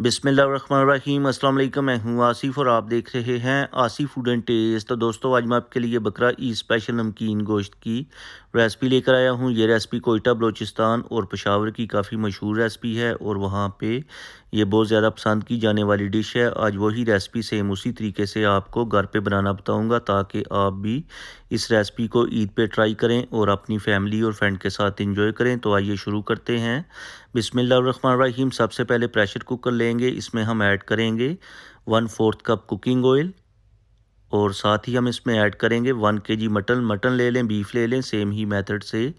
बिस्मिल्लाहिर्रहमानिर्रहीम अस्सलाम वालेकुम। मैं हूँ आसिफ और आप देख रहे हैं आसिफ फूड एंड टेस्ट। तो दोस्तों आज मैं आपके लिए बकरा ईद स्पेशल नमकीन गोश्त की रेसिपी लेकर आया हूँ। ये रेसिपी कोयटा बलूचिस्तान और पेशावर की काफ़ी मशहूर रेसिपी है और वहाँ पे ये बहुत ज़्यादा पसंद की जाने वाली डिश है। आज वही रेसिपी सेम उसी तरीके से आपको घर पे बनाना बताऊँगा ताकि आप भी इस रेसिपी को ईद पे ट्राई करें और अपनी फैमिली और फ्रेंड के साथ इंजॉय करें। तो आइए शुरू करते हैं। बिस्मिल्लाहिर्रहमानिर्रहीम। सबसे पहले प्रेशर कुकर लेंगे, इसमें हम ऐड करेंगे 1/4 कप कुकिंग ऑयल और साथ ही हम इसमें ऐड करेंगे 1 kg मटन ले लें, बीफ ले लें, सेम ही मेथड से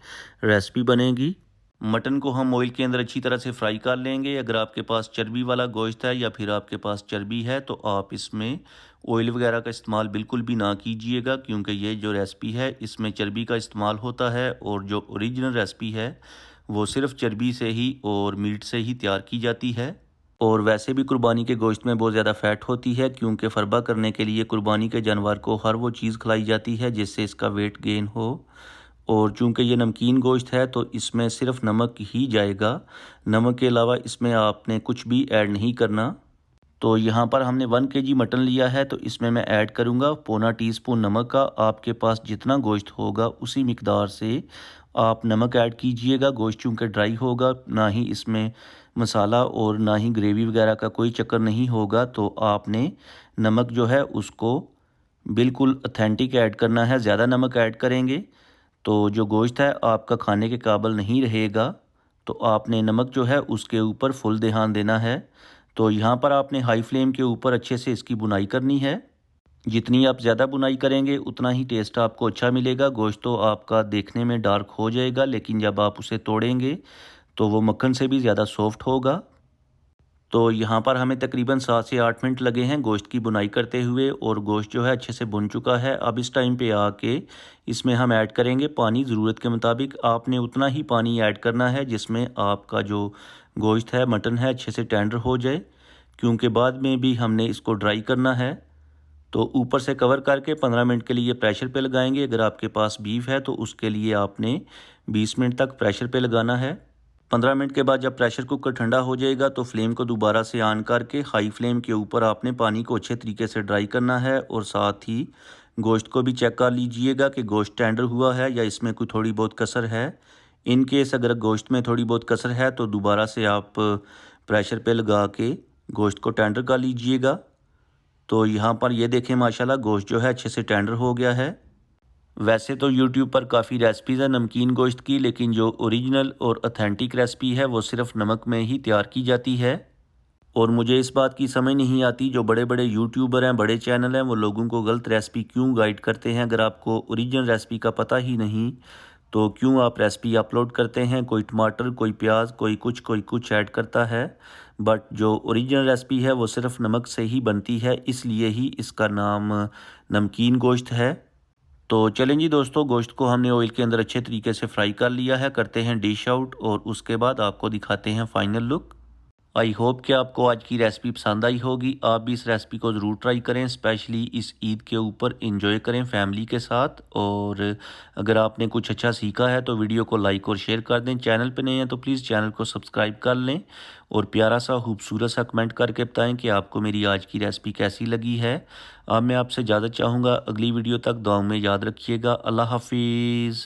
रेसिपी बनेगी। मटन को हम ऑयल के अंदर अच्छी तरह से फ्राई कर लेंगे। अगर आपके पास चर्बी वाला गोश्त है या फिर आपके पास चर्बी है तो आप इसमें ऑयल वगैरह का इस्तेमाल बिल्कुल भी ना कीजिएगा, क्योंकि ये जो रेसिपी है इसमें चर्बी का इस्तेमाल होता है और जो ओरिजिनल रेसिपी है वो सिर्फ चर्बी से ही और मीट से ही तैयार की जाती है। और वैसे भी कुर्बानी के गोश्त में बहुत ज़्यादा फ़ैट होती है, क्योंकि फ़रबा करने के लिए कुर्बानी के जानवर को हर वो चीज़ खिलाई जाती है जिससे इसका वेट गेन हो। और चूंकि ये नमकीन गोश्त है तो इसमें सिर्फ नमक ही जाएगा, नमक के अलावा इसमें आपने कुछ भी ऐड नहीं करना। तो यहाँ पर हमने 1 kg मटन लिया है तो इसमें मैं ऐड करूँगा पौना टीस्पून नमक का। आपके पास जितना गोश्त होगा उसी मिकदार से आप नमक ऐड कीजिएगा। गोश्त चूँकि ड्राई होगा, ना ही इसमें मसाला और ना ही ग्रेवी वगैरह का कोई चक्कर नहीं होगा, तो आपने नमक जो है उसको बिल्कुल ऑथेंटिक ऐड करना है। ज़्यादा नमक ऐड करेंगे तो जो गोश्त है आपका खाने के काबिल नहीं रहेगा। तो आपने नमक जो है उसके ऊपर फुल ध्यान देना है। तो यहाँ पर आपने हाई फ्लेम के ऊपर अच्छे से इसकी बुनाई करनी है। जितनी आप ज़्यादा बुनाई करेंगे उतना ही टेस्ट आपको अच्छा मिलेगा। गोश्त तो आपका देखने में डार्क हो जाएगा, लेकिन जब आप उसे तोड़ेंगे तो वो मक्खन से भी ज़्यादा सॉफ्ट होगा। तो यहाँ पर हमें तकरीबन 7 से 8 मिनट लगे हैं गोश्त की बुनाई करते हुए और गोश्त जो है अच्छे से बुन चुका है। अब इस टाइम पे आके इसमें हम ऐड करेंगे पानी। ज़रूरत के मुताबिक आपने उतना ही पानी ऐड करना है जिसमें आपका जो गोश्त है, मटन है, अच्छे से टेंडर हो जाए, क्योंकि बाद में भी हमने इसको ड्राई करना है। तो ऊपर से कवर करके 15 मिनट के लिए प्रेशर पे लगाएंगे। अगर आपके पास बीफ है तो उसके लिए आपने 20 मिनट तक प्रेशर पे लगाना है। 15 मिनट के बाद जब प्रेशर कुकर ठंडा हो जाएगा तो फ्लेम को दोबारा से ऑन करके हाई फ्लेम के ऊपर आपने पानी को अच्छे तरीके से ड्राई करना है और साथ ही गोश्त को भी चेक कर लीजिएगा कि गोश्त टेंडर हुआ है या इसमें कोई थोड़ी बहुत कसर है। इन केस अगर गोश्त में थोड़ी बहुत कसर है तो दोबारा से आप प्रेशर पे लगा के गोश्त को टेंडर कर लीजिएगा। तो यहाँ पर ये देखें माशाल्लाह गोश्त जो है अच्छे से टेंडर हो गया है। वैसे तो यूट्यूब पर काफ़ी रेसिपीज़ है नमकीन गोश्त की, लेकिन जो ओरिजिनल और ऑथेंटिक रेसिपी है वो सिर्फ नमक में ही तैयार की जाती है। और मुझे इस बात की समझ नहीं आती जो बड़े बड़े यूट्यूबर हैं, बड़े चैनल हैं, वो लोगों को गलत रेसिपी क्यों गाइड करते हैं। अगर आपको ओरिजिनल रेसिपी का पता ही नहीं तो क्यों आप रेसिपी अपलोड करते हैं। कोई टमाटर, कोई प्याज, कोई कुछ ऐड करता है, बट जो ओरिजिनल रेसिपी है वो सिर्फ नमक से ही बनती है, इसलिए ही इसका नाम नमकीन गोश्त है। तो चलें जी दोस्तों, गोश्त को हमने ऑयल के अंदर अच्छे तरीके से फ्राई कर लिया है। करते हैं डिश आउट और उसके बाद आपको दिखाते हैं फाइनल लुक। आई होप कि आपको आज की रेसिपी पसंद आई होगी। आप भी इस रेसिपी को ज़रूर ट्राई करें, स्पेशली इस ईद के ऊपर इंजॉय करें फैमिली के साथ। और अगर आपने कुछ अच्छा सीखा है तो वीडियो को लाइक और शेयर कर दें। चैनल पे नए हैं तो प्लीज़ चैनल को सब्सक्राइब कर लें और प्यारा सा खूबसूरत सा कमेंट करके बताएं कि आपको मेरी आज की रेसिपी कैसी लगी है। अब मैं आपसे इजाज़त चाहूँगा, अगली वीडियो तक दुआओं में याद रखिएगा। अल्लाह हाफिज़।